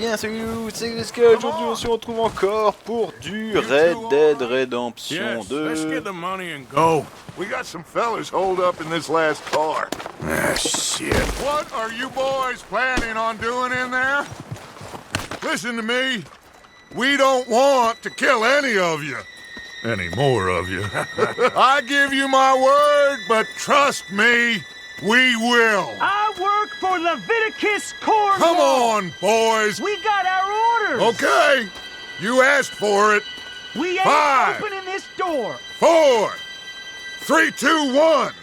bien, salut, c'est les Sky. Aujourd'hui, on se retrouve encore pour du Red Dead Redemption 2. Let's get the money and go. We got some fellas holed up in this last car. Ah, shit. What are you boys planning on doing in there? Listen to me. We don't want to kill any of you. Any more of you. I give you my word, but trust me, we will. I work for Leviticus Corps. Come on, boys. We got our orders. Okay. You asked for it. We ain't 5, opening this door. 4, 3, 2, 1.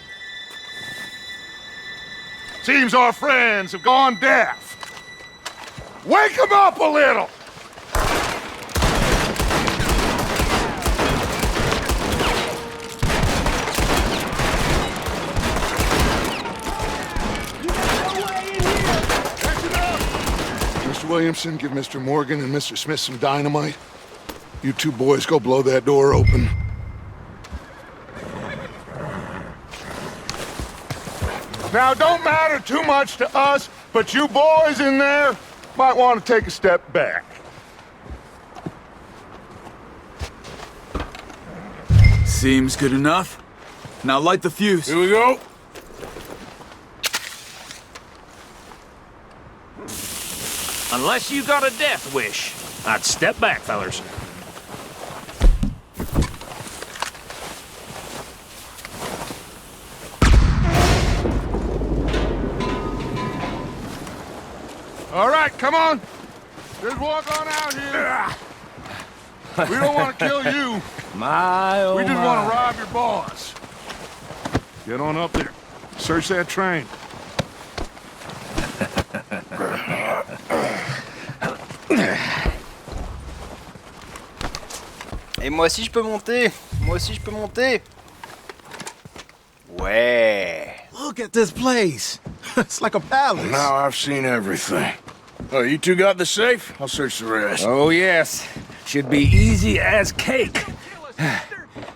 Seems our friends have gone deaf. Wake them up a little. Mr. Williamson, give Mr. Morgan and Mr. Smith some dynamite. You two boys go blow that door open. Now, it don't matter too much to us, but you boys in there might want to take a step back. Seems good enough. Now light the fuse. Here we go. Unless you got a death wish, I'd step back, fellers. All right, come on. Just walk on out here. We don't want to kill you. We just want to rob your boss. Get on up there. Search that train. Et moi aussi je peux monter. Moi aussi je peux monter. Ouais. Look at this place. It's like a palace. Now I've seen everything. Oh, you two got the safe? I'll search the rest. Oh, yes. Should be easy as cake.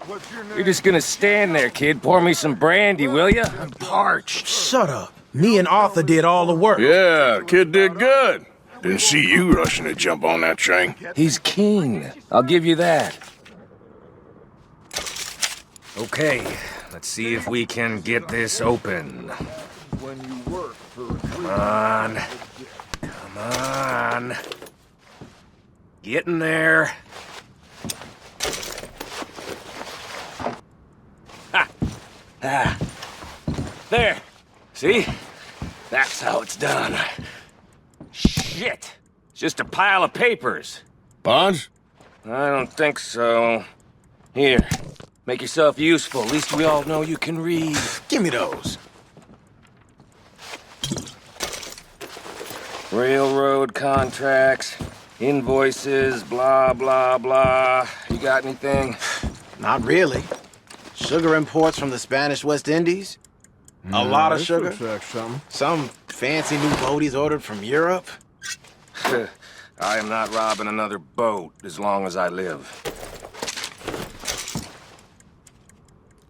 What's your name? You're just gonna stand there, kid. Pour me some brandy, will ya? I'm parched. Shut up. Me and Arthur did all the work. Yeah, kid did good. Didn't see you rushing to jump on that train. He's keen. I'll give you that. Okay, let's see if we can get this open. Come on. Come on. Get in there. Ha! Ah. There. See? That's how it's done. Shit! It's just a pile of papers. Bonds? I don't think so. Here, make yourself useful. At least we all know you can read. Give me those. Railroad contracts, invoices, blah, blah, blah. You got anything? Not really. Sugar imports from the Spanish West Indies. A lot of sugar. Some fancy new boaties ordered from Europe. I am not robbing another boat as long as I live.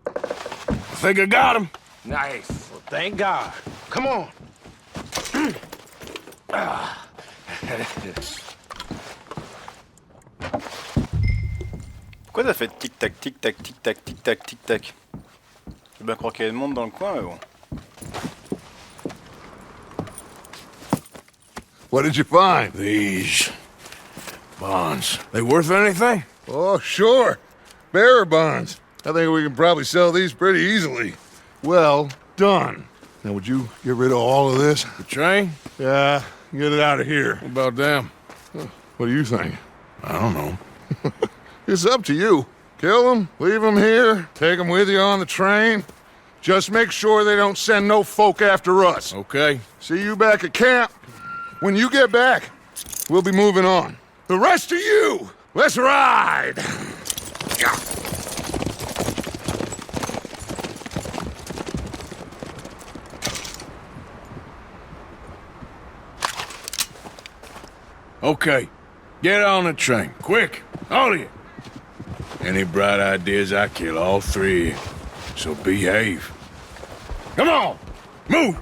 I think I got him. Nice. Well, thank God. Come on. Pourquoi ça fait tic-tac, tic-tac, tic-tac, tic-tac, tic-tac? Je veux bien croire qu'il y a du monde dans le coin, mais bon. What did you find? These bonds. They worth anything? Oh, sure. Bearer bonds. I think we can probably sell these pretty easily. Well done. Now, would you get rid of all of this? The train? Yeah, get it out of here. What about them? What do you think? I don't know. It's up to you. Kill them, leave them here, take them with you on the train. Just make sure they don't send no folk after us. Okay. See you back at camp. When you get back, we'll be moving on. The rest of you, let's ride! Okay, get on the train, quick, all of you. Any bright ideas, I kill all three, so behave. Come on, move!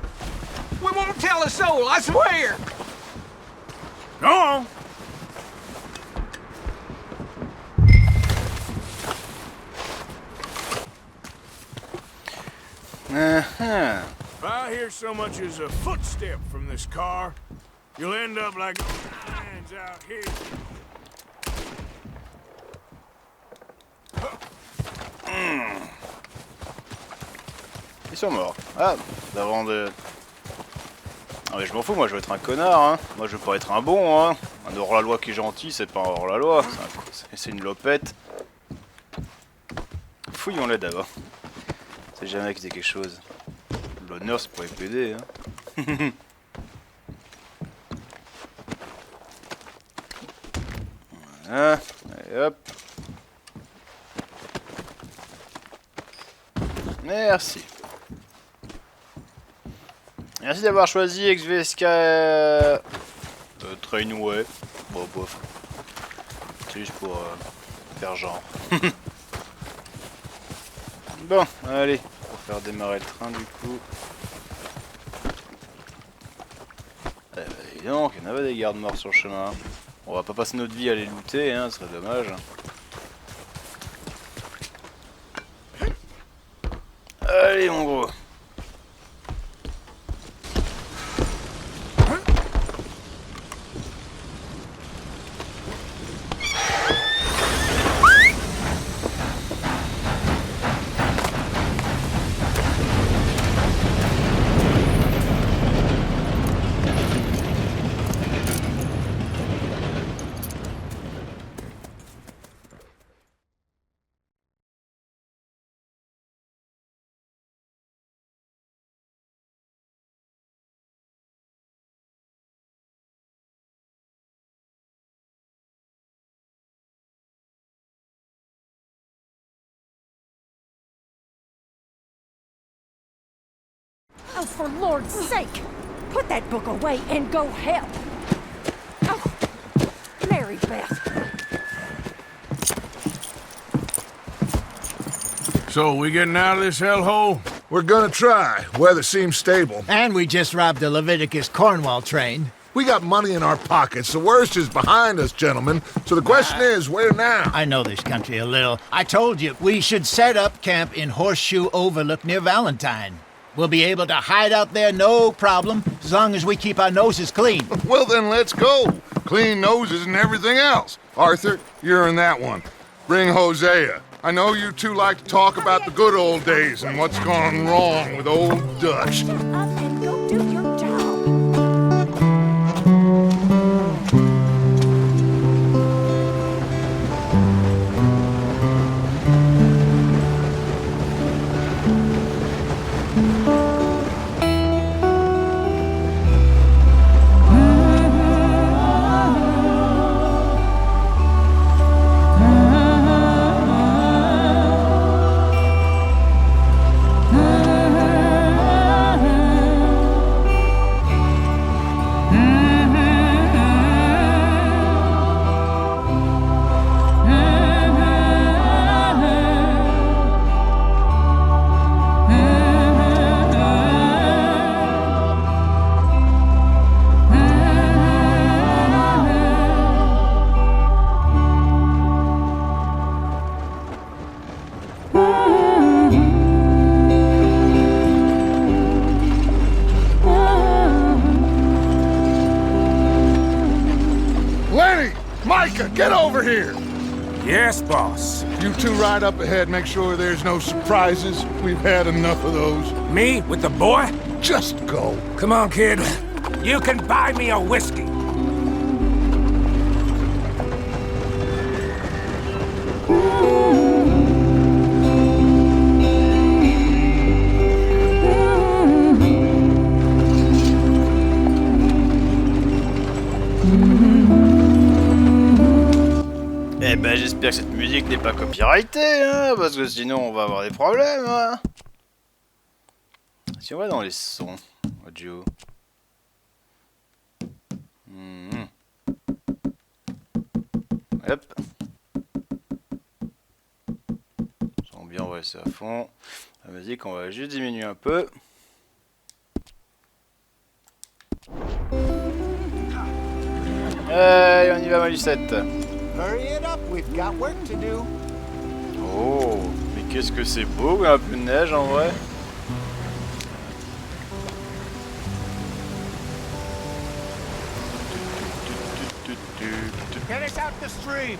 We won't tell a soul, I swear. Go on. Uh-huh. If I hear so much as a footstep from this car, you'll end up like those lions out here. Ils sont morts. Ah, avant de... Ah mais je m'en fous, moi je veux être un connard, hein. Moi je veux pas être un bon, hein. Un hors-la-loi qui est gentil, c'est pas un hors-la-loi. C'est une lopette. Fouillons-les d'abord. C'est jamais qu'ils aient quelque chose. L'honneur, c'est pour les PD, hein. Voilà. Allez hop. Merci. Merci d'avoir choisi XVSK Trainway. Bon, bof. C'est juste pour faire genre. Bon, allez. On va faire démarrer le train du coup. Eh ben, dis donc, il y en avait des gardes morts sur le chemin. On va pas passer notre vie à les looter, hein, ce serait dommage. Allez mon gros. Oh, for Lord's sake! Put that book away and go help! Oh, Mary Beth. So, we getting out of this hellhole? We're gonna try. Weather seems stable. And we just robbed the Leviticus Cornwall train. We got money in our pockets. The worst is behind us, gentlemen. So the question is, where now? I know this country a little. I told you, we should set up camp in Horseshoe Overlook near Valentine. We'll be able to hide out there, no problem, as long as we keep our noses clean. Well, then let's go. Clean noses and everything else. Arthur, you're in that one. Bring Hosea. I know you two like to talk about the good old days and what's gone wrong with old Dutch. Shut up and go do your job. Get over here! Yes, boss. You two ride up ahead, make sure there's no surprises. We've had enough of those. Me with the boy? Just go. Come on, kid. You can buy me a whiskey. Eh ben j'espère que cette musique n'est pas copyrightée, hein, parce que sinon on va avoir des problèmes, hein. Si on va dans les sons, audio. Hop. Son bien, on va laisser à fond. La musique, on va juste diminuer un peu. Allez, on y va, ma Lucette. Hurry it up, we've got work to do. Oh, mais qu'est-ce que c'est beau, un peu de neige en vrai. Get us out the stream.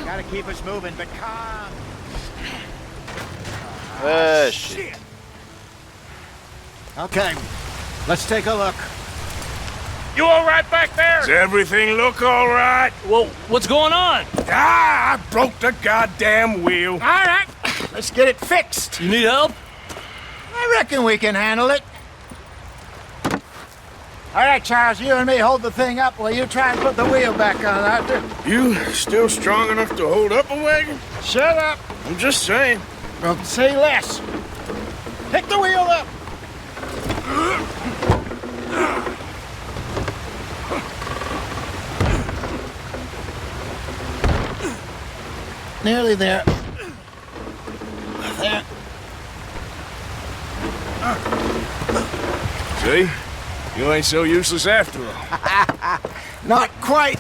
Gotta keep us moving, but calm. Ouais, shit. Okay, let's take a look. You all right back there? Does everything look all right? Well, what's going on? Ah, I broke the goddamn wheel. All right, let's get it fixed. You need help? I reckon we can handle it. All right, Charles, you and me hold the thing up while you try and put the wheel back on, Arthur. You still strong enough to hold up a wagon? Shut up. I'm just saying. Well, say less. Pick the wheel up. Nearly there. There. See? You ain't so useless after all. Not quite.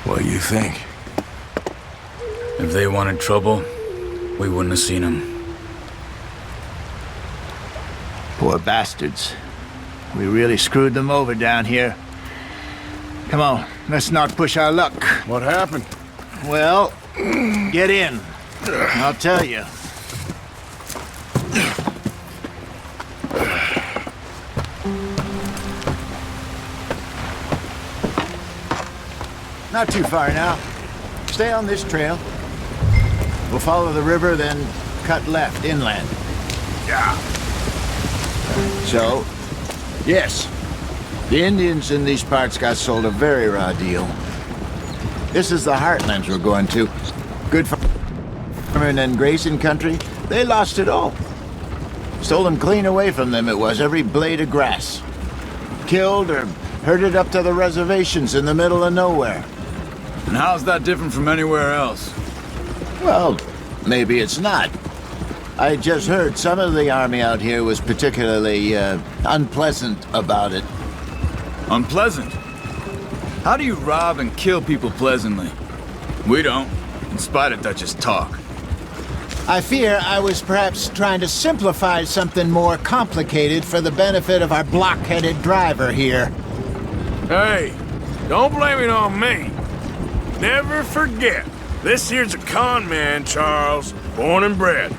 What do you think? If they wanted trouble, we wouldn't have seen them. Poor bastards. We really screwed them over down here. Come on, let's not push our luck. What happened? Well, get in. I'll tell you. Not too far now. Stay on this trail. We'll follow the river, then cut left inland. Yeah. So, yes, the Indians in these parts got sold a very raw deal. This is the heartlands we're going to. Good farming and grazing country, they lost it all. Stolen clean away from them it was, every blade of grass. Killed or herded up to the reservations in the middle of nowhere. And how's that different from anywhere else? Well, maybe it's not. I just heard some of the army out here was particularly unpleasant about it. Unpleasant? How do you rob and kill people pleasantly? We don't, in spite of Dutch's talk. I fear I was perhaps trying to simplify something more complicated for the benefit of our block-headed driver here. Hey, don't blame it on me. Never forget, this here's a con man, Charles, born and bred.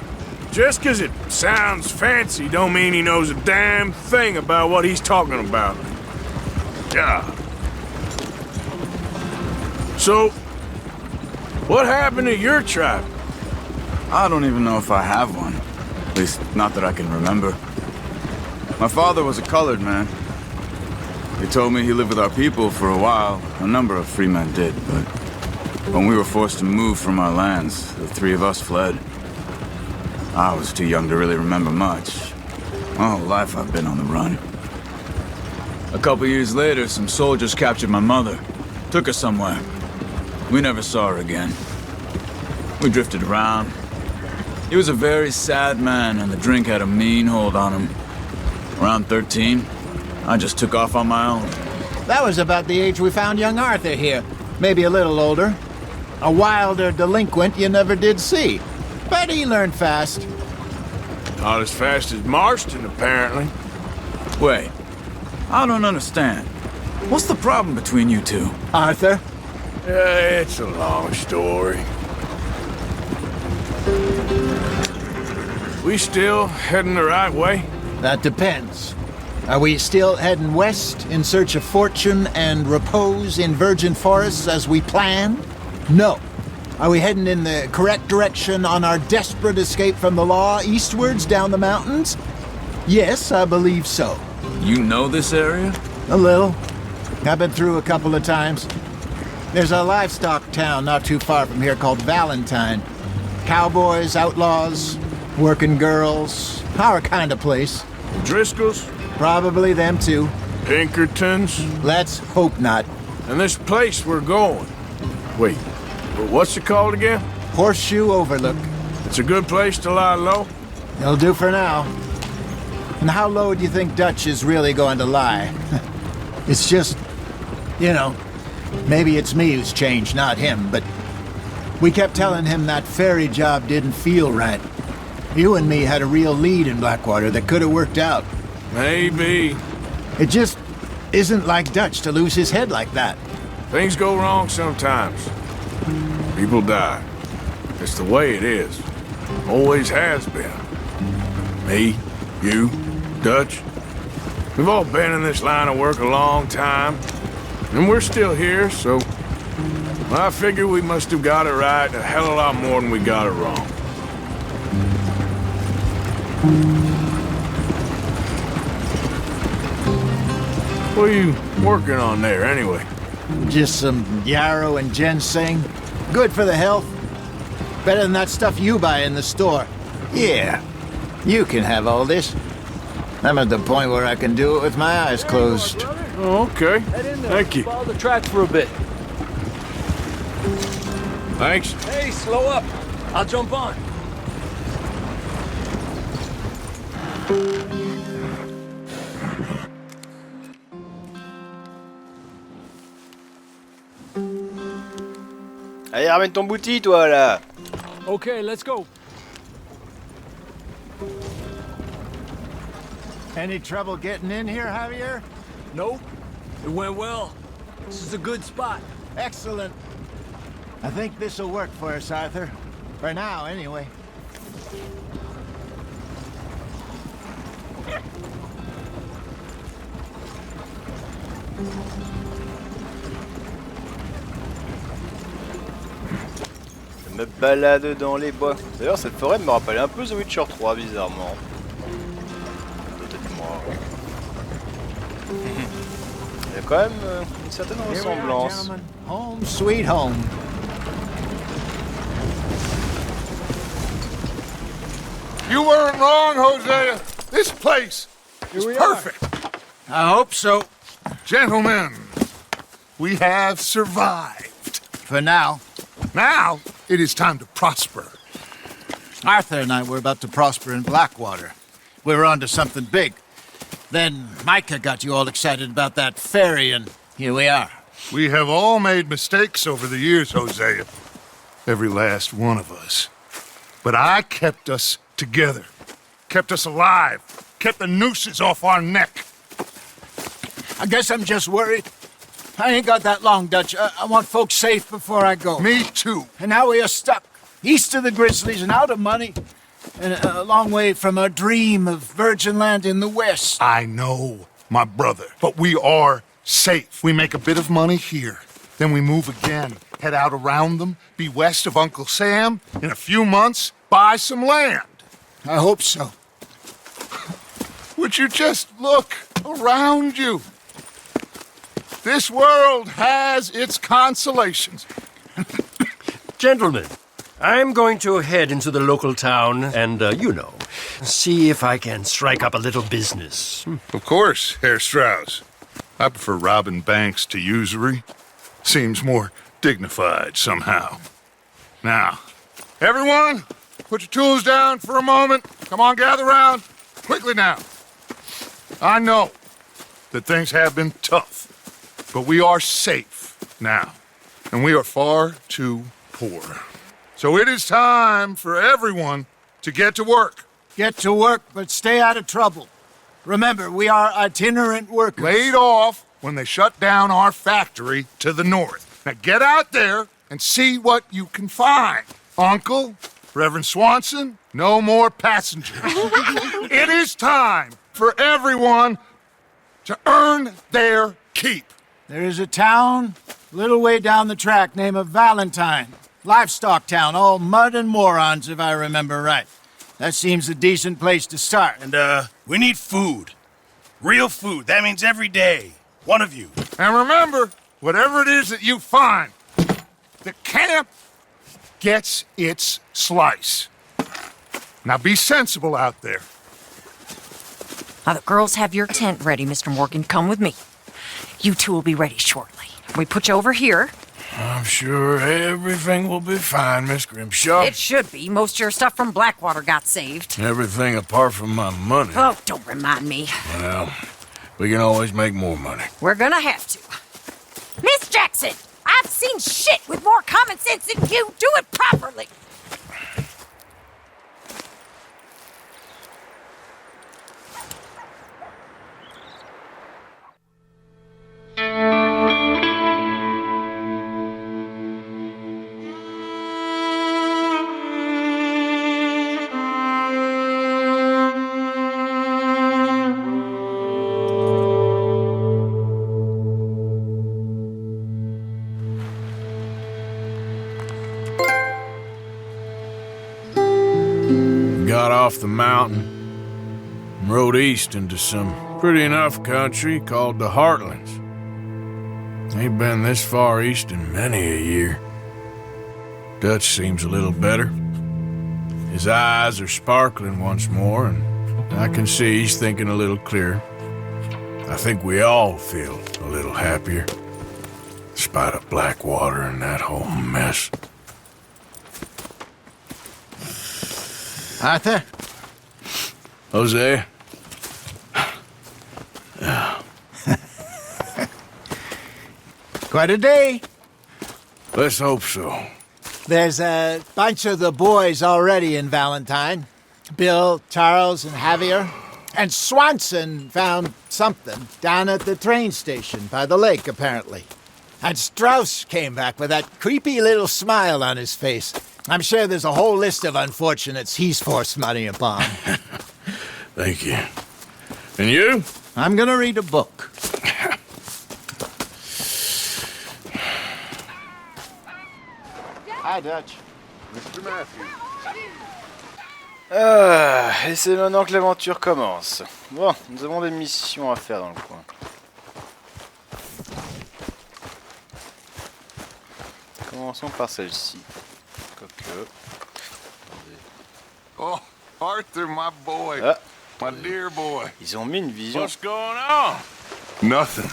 Just 'cause it sounds fancy don't mean he knows a damn thing about what he's talking about. Yeah. So, what happened to your tribe? I don't even know if I have one. At least, not that I can remember. My father was a colored man. They told me he lived with our people for a while. A number of free men did, but when we were forced to move from our lands, the three of us fled. I was too young to really remember much. My whole life I've been on the run. A couple years later, some soldiers captured my mother. Took her somewhere. We never saw her again. We drifted around. He was a very sad man, and the drink had a mean hold on him. Around 13, I just took off on my own. That was about the age we found young Arthur here. Maybe a little older. A wilder delinquent you never did see. But he learned fast. Not as fast as Marston, apparently. Wait, I don't understand. What's the problem between you two? Arthur? It's a long story. We still heading the right way? That depends. Are we still heading west in search of fortune and repose in virgin forests as we planned? No. Are we heading in the correct direction on our desperate escape from the law eastwards down the mountains? Yes, I believe so. You know this area? A little. I've been through a couple of times. There's a livestock town not too far from here called Valentine. Cowboys, outlaws, working girls, our kind of place. Driscoll's? Probably them too. Pinkertons? Let's hope not. And this place we're going. Wait, What's it called again? Horseshoe Overlook. It's a good place to lie low. It'll do for now. And how low do you think Dutch is really going to lie? It's just, you know, maybe it's me who's changed, not him, but we kept telling him that ferry job didn't feel right. You and me had a real lead in Blackwater that could have worked out. Maybe. It just isn't like Dutch to lose his head like that. Things go wrong sometimes. People die. It's the way it is. Always has been. Me, you, Dutch. We've all been in this line of work a long time. And we're still here, so I figure we must have got it right a hell of a lot more than we got it wrong. What are you working on there, anyway? Just some yarrow and ginseng. Good for the health. Better than that stuff you buy in the store. Yeah, you can have all this. I'm at the point where I can do it with my eyes closed. Oh, okay. Thank you. Follow the tracks for a bit. Thanks. Hey, slow up. I'll jump on. Allez, ramène ton bouti, toi, là. Okay, let's go. Any trouble getting in here, Javier? Nope. It went well. This is a good spot. Excellent. I think this'll work for us, Arthur. For now, anyway. Je me balade dans les bois. D'ailleurs, cette forêt me rappelle un peu The Witcher 3, bizarrement. Peut-être moi. Il y a quand même une certaine ressemblance. Home sweet home. You weren't wrong, Hosea. This place is perfect. I hope so. Gentlemen, we have survived. For now. Now, it is time to prosper. Arthur and I were about to prosper in Blackwater. We were on to something big. Then Micah got you all excited about that ferry, and here we are. We have all made mistakes over the years, Hosea. Every last one of us. But I kept us together. Kept us alive. Kept the nooses off our neck. I guess I'm just worried. I ain't got that long, Dutch. I want folks safe before I go. Me too. And now we are stuck. East of the Grizzlies and out of money. And a long way from our dream of virgin land in the west. I know, my brother. But we are safe. We make a bit of money here. Then we move again. Head out around them. Be west of Uncle Sam. In a few months, buy some land. I hope so. Would you just look around you? This world has its consolations. Gentlemen, I'm going to head into the local town and, you know, see if I can strike up a little business. Of course, Herr Strauss. I prefer robbing banks to usury. Seems more dignified somehow. Now, everyone, put your tools down for a moment. Come on, gather round. Quickly now. I know that things have been tough, but we are safe now, and we are far too poor. So it is time for everyone to get to work. Get to work, but stay out of trouble. Remember, we are itinerant workers. Laid off when they shut down our factory to the north. Now get out there and see what you can find. Uncle, Reverend Swanson, no more passengers. It is time for everyone to earn their keep. There is a town a little way down the track named Valentine. Livestock town, all mud and morons, if I remember right. That seems a decent place to start. And, we need food. Real food. That means every day. One of you. And remember, whatever it is that you find, the camp gets its slice. Now be sensible out there. Now the girls have your tent ready, Mr. Morgan. Come with me. You two will be ready shortly. We put you over here. I'm sure everything will be fine, Miss Grimshaw. It should be. Most of your stuff from Blackwater got saved. Everything apart from my money. Oh, don't remind me. Well, we can always make more money. We're gonna have to. Miss Jackson, I've seen shit with more common sense than you. Do it properly. Got off the mountain and rode east into some pretty enough country called the Heartlands. Ain't been this far east in many a year. Dutch seems a little better. His eyes are sparkling once more, and I can see he's thinking a little clearer. I think we all feel a little happier, in spite of Blackwater and that whole mess. Arthur? Jose? Quite a day. Let's hope so. There's a bunch of the boys already in Valentine. Bill, Charles, and Javier. And Swanson found something down at the train station by the lake, apparently. And Strauss came back with that creepy little smile on his face. I'm sure there's a whole list of unfortunates he's forced money upon. Thank you. And you? I'm gonna read a book. Hi, Dutch. Mr. Matthews. Et c'est maintenant que l'aventure commence. Bon, nous avons des missions à faire dans le coin. Commençons par celle-ci. Quoique. Oh, Arthur, my boy. Ah. My dear boy. Ils ont mis une vision. What's going on? Nothing.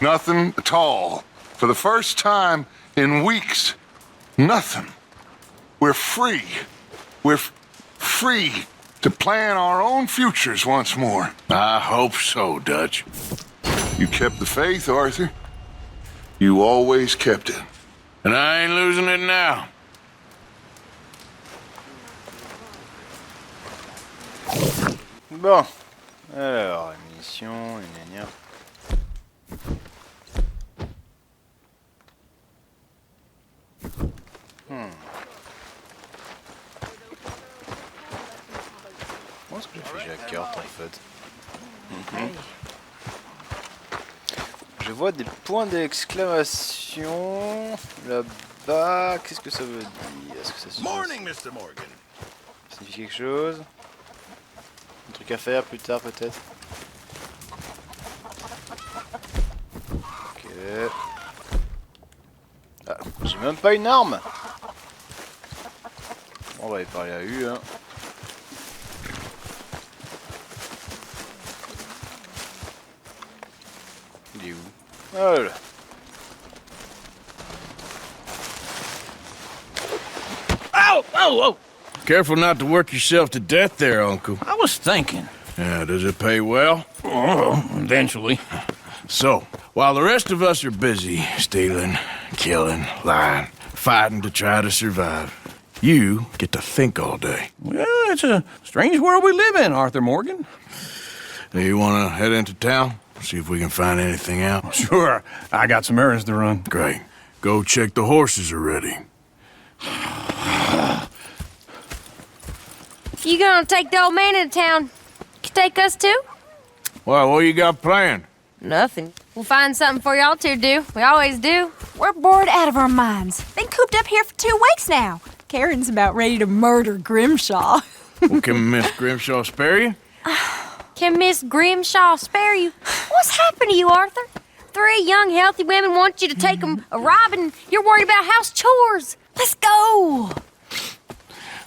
Nothing at all. For the first time in weeks. Nothing. We're free. We're free to plan our own futures once more. I hope so, Dutch. You kept the faith, Arthur. You always kept it. And I ain't losing it now. Bon. Alors, mission, gna. Comment est-ce que j'ai fait la carte en fait? Je vois des points d'exclamation là-bas. Qu'est-ce que ça veut dire? Est-ce que ça signifie quelque chose? Un truc à faire plus tard peut-être? Ok. Ah, j'ai même pas une arme! Bon, on va y parler à U, hein. Il est où? Oh là. Oh, oh, oh! Careful not to work yourself to death there, Uncle. I was thinking. Yeah, does it pay well? Oh, eventually. So, while the rest of us are busy stealing, killing, lying, fighting to try to survive, you get to think all day. Well, it's a strange world we live in, Arthur Morgan. Hey, you want to head into town? See if we can find anything out? Sure. I got some errands to run. Great. Go check the horses are ready. You gonna take the old man into town? You take us too? Well, what you got planned? Nothing. We'll find something for y'all to do. We always do. We're bored out of our minds. Been cooped up here for 2 weeks now. Karen's about ready to murder Grimshaw. Well, can Miss Grimshaw spare you? Can Miss Grimshaw spare you? What's happened to you, Arthur? 3 young, healthy women want you to take them a robbing. You're worried about house chores. Let's go.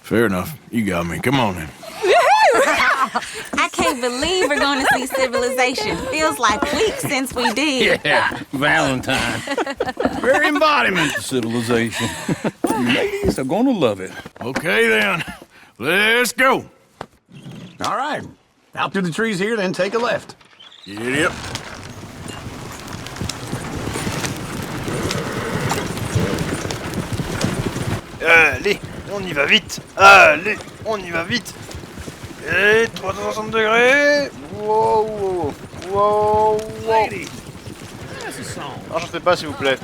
Fair enough. You got me. Come on then. I can't believe we're going to see civilization. Feels like weeks since we did. Yeah, Valentine. Very embodiment of civilization. Ladies are gonna love it. Okay, then. Let's go. All right. Out through the trees here, then take a left. Yep. Allez, on y va vite. Allez, on y va vite. Et 360 degrés. Wow, wow, wow, wow. Non, je fais pas, s'il vous plaît.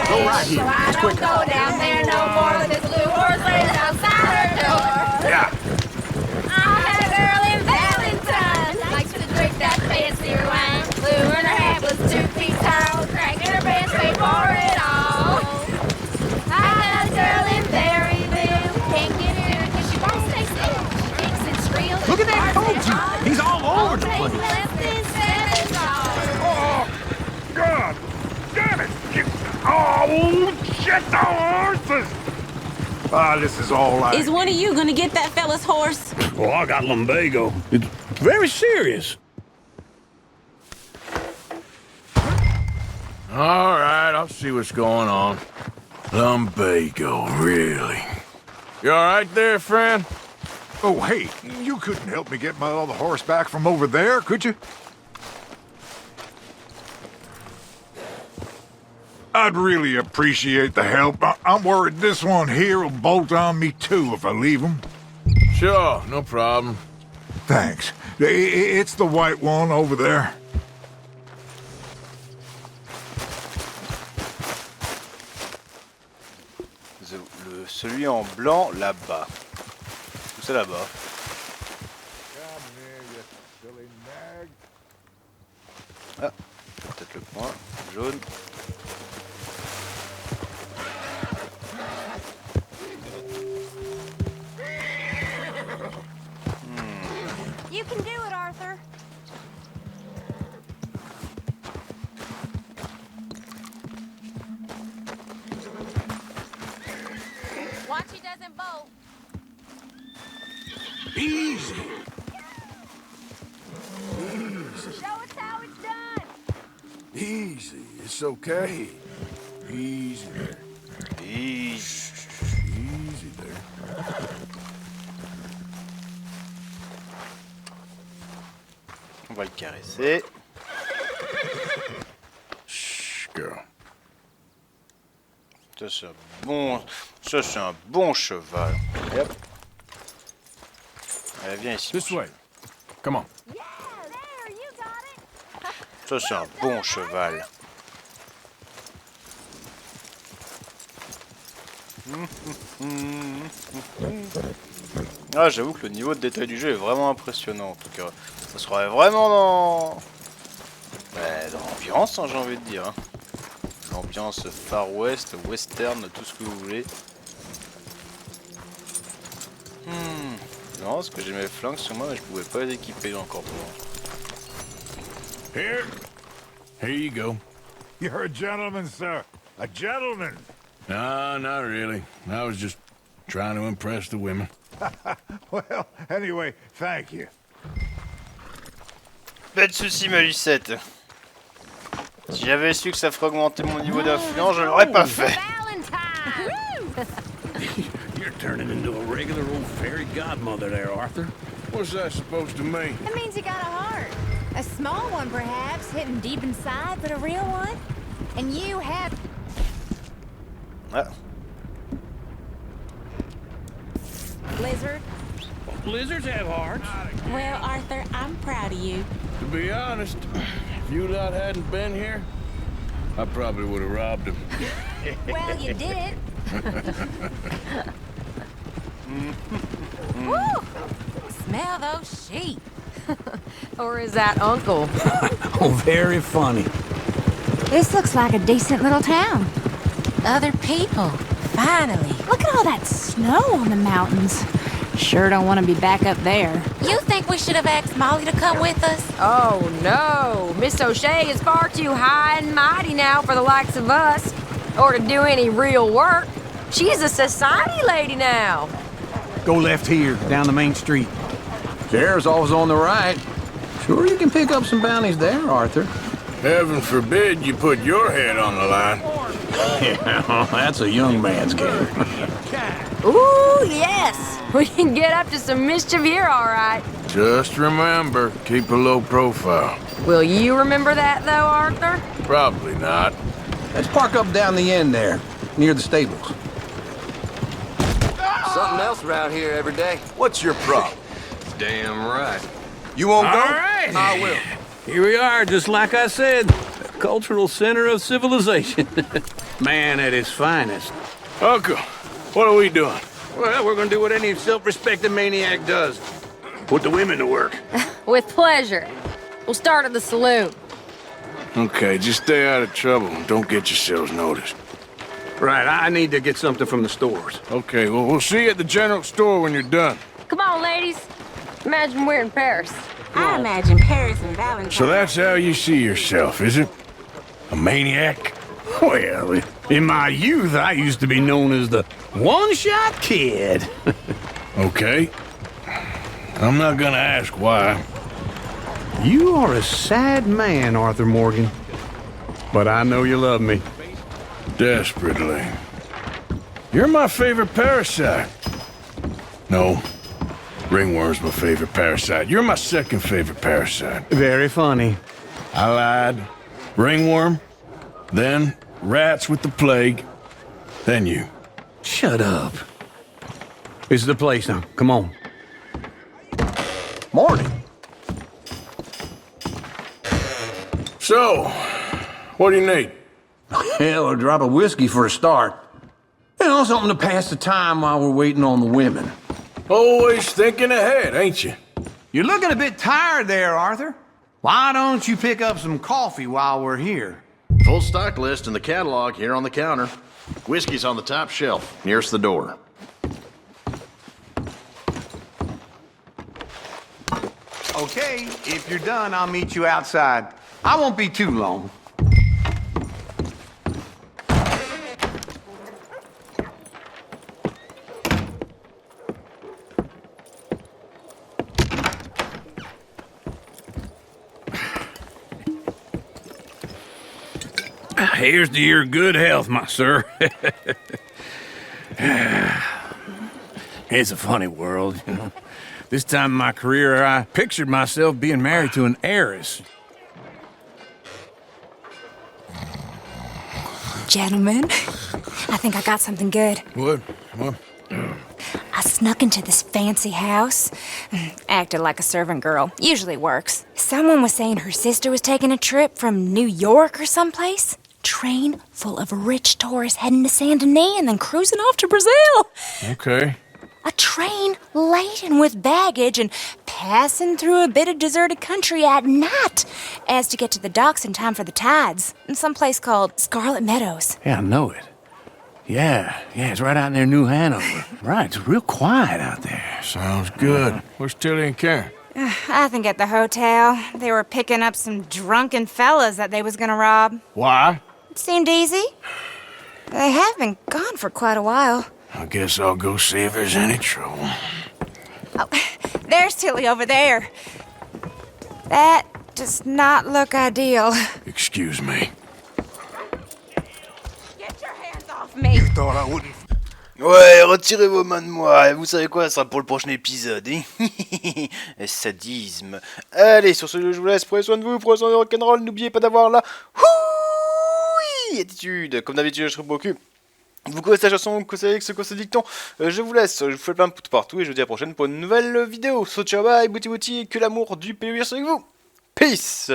Go right here. It's quicker. Go down there no more with this blue horse laid outside her door. Yeah. I had a girl in Valentine, likes to drink that fancy wine. Blue in her hat was 2 feet tall, cracking her pants, paid for it all. I had a girl in Berryville, can't get in because she won't stay still. She kicks and squeals. Look at that Koji. He's all over the place. Less than $7. Oh, God damn it. Oh, shit, the horses. Ah, this is all right. Is one of you going to get that fella's horse? Well, I got lumbago. It's very serious. All right, I'll see what's going on. Lumbago, really? You all right there, friend? Oh, hey, you couldn't help me get my other horse back from over there, could you? I'd really appreciate the help. I'm worried this one here will bolt on me too if I leave him. Sure, no problem. Thanks. It's the white one over there. Celui en blanc là-bas. Où c'est là-bas? Ah, peut-être le point jaune. You can do it, Arthur. Watch he doesn't bolt. Easy. Show us how it's done. Easy. It's okay. Easy there. Easy. Easy there. On va le caresser. Shh, girl. Ça c'est un bon cheval. Yep. Allez, viens ici. This way. Come on. Yeah, there, you got it. Ça c'est un bon cheval. Ah, j'avoue que le niveau de détail du jeu est vraiment impressionnant en tout cas. Ça serait vraiment dans l'ambiance, hein, j'ai envie de dire. Hein. L'ambiance Far West, western, tout ce que vous voulez. Non, parce que j'ai mes flingues sur moi mais je pouvais pas les équiper encore pour moi. Here. Here you go. You're a gentleman, sir. A gentleman. No, not really. I was just trying to impress the women. Well, anyway, thank you. Pas de soucis, ma Lucette. Si j'avais su que ça ferait augmenter mon niveau d'influence, je l'aurais pas fait. You're turning into a regular old fairy godmother there, Arthur. What's that supposed to mean? It means you got a heart. A small one, perhaps, hidden deep inside, but a real one. And you have... Ah. Blizzard? Blizzards have hearts. Well, Arthur, I'm proud of you. To be honest, if you lot hadn't been here, I probably would have robbed him. Well, you did. Woo! Smell those sheep. Or is that Uncle? Oh, very funny. This looks like a decent little town. Other people. Finally. Look at all that snow on the mountains. Sure don't want to be back up there. You think we should have asked Molly to come with us? Oh, no. Miss O'Shea is far too high and mighty now for the likes of us. Or to do any real work. She's a society lady now. Go left here, down the main street. Sheriff's always on the right. Sure you can pick up some bounties there, Arthur. Heaven forbid you put your head on the line. Yeah, that's a young man's game. Ooh, yes. We can get up to some mischief here, all right. Just remember, keep a low profile. Will you remember that, though, Arthur? Probably not. Let's park up down the end there, near the stables. Something else around here every day. What's your problem? Damn right. You won't go? All right. I will. Here we are, just like I said. The cultural center of civilization. Man at his finest. Uncle, what are we doing? Well, we're gonna do what any self-respecting maniac does. Put the women to work. With pleasure. We'll start at the saloon. Okay, just stay out of trouble and don't get yourselves noticed. Right, I need to get something from the stores. Okay, well, we'll see you at the general store when you're done. Come on, ladies. Imagine we're in Paris. I imagine Paris and Valentine. So that's how you see yourself, is it? A maniac? Well, in my youth, I used to be known as the one-shot kid. Okay. I'm not gonna ask why. You are a sad man, Arthur Morgan. But I know you love me. Desperately. You're my favorite parasite. No. Ringworm's my favorite parasite. You're my second favorite parasite. Very funny. I lied. Ringworm, then rats with the plague, then you. Shut up. This is the place now. Come on. Morning. So, what do you need? Hell, a drop of whiskey for a start. You know, something to pass the time while we're waiting on the women. Always thinking ahead, ain't you? You're looking a bit tired there, Arthur. Why don't you pick up some coffee while we're here? Full stock list in the catalog here on the counter. Whiskey's on the top shelf, nearest the door. Okay, if you're done, I'll meet you outside. I won't be too long. Here's to your good health, my sir. It's a funny world, you know. This time in my career, I pictured myself being married to an heiress. Gentlemen, I think I got something good. What? I snuck into this fancy house, acted like a servant girl. Usually works. Someone was saying her sister was taking a trip from New York or someplace. Train full of rich tourists heading to Saint Denis and then cruising off to Brazil. Okay. A train laden with baggage and passing through a bit of deserted country at night as to get to the docks in time for the tides in some place called Scarlet Meadows. Yeah, I know it. Yeah, it's right out near New Hanover. Right, it's real quiet out there. Sounds good. Where's Tilly and Karen? I think at the hotel. They were picking up some drunken fellas that they was gonna rob. Why? It seemed easy. They have been gone for quite a while. I guess I'll go see if there's any trouble. Oh, there's Tilly over there. That does not look ideal. Excuse me. Get your hands off me. Thought I wouldn't. Ouais, retirez vos mains de moi, vous savez quoi, ça sera pour le prochain épisode, hein. Sadisme. Allez, sur ce, je vous laisse, prenez soin de vous, prenez soin de rock'n'roll, n'oubliez pas d'avoir la Attitude. Comme d'habitude, je serai beaucoup. Vous connaissez la chanson, vous savez ce que c'est dicton. Je vous laisse, je vous fais plein de poutres partout et je vous dis à la prochaine pour une nouvelle vidéo. So ciao, bye, bouti bouti, et que l'amour du PUR soit avec vous. Peace.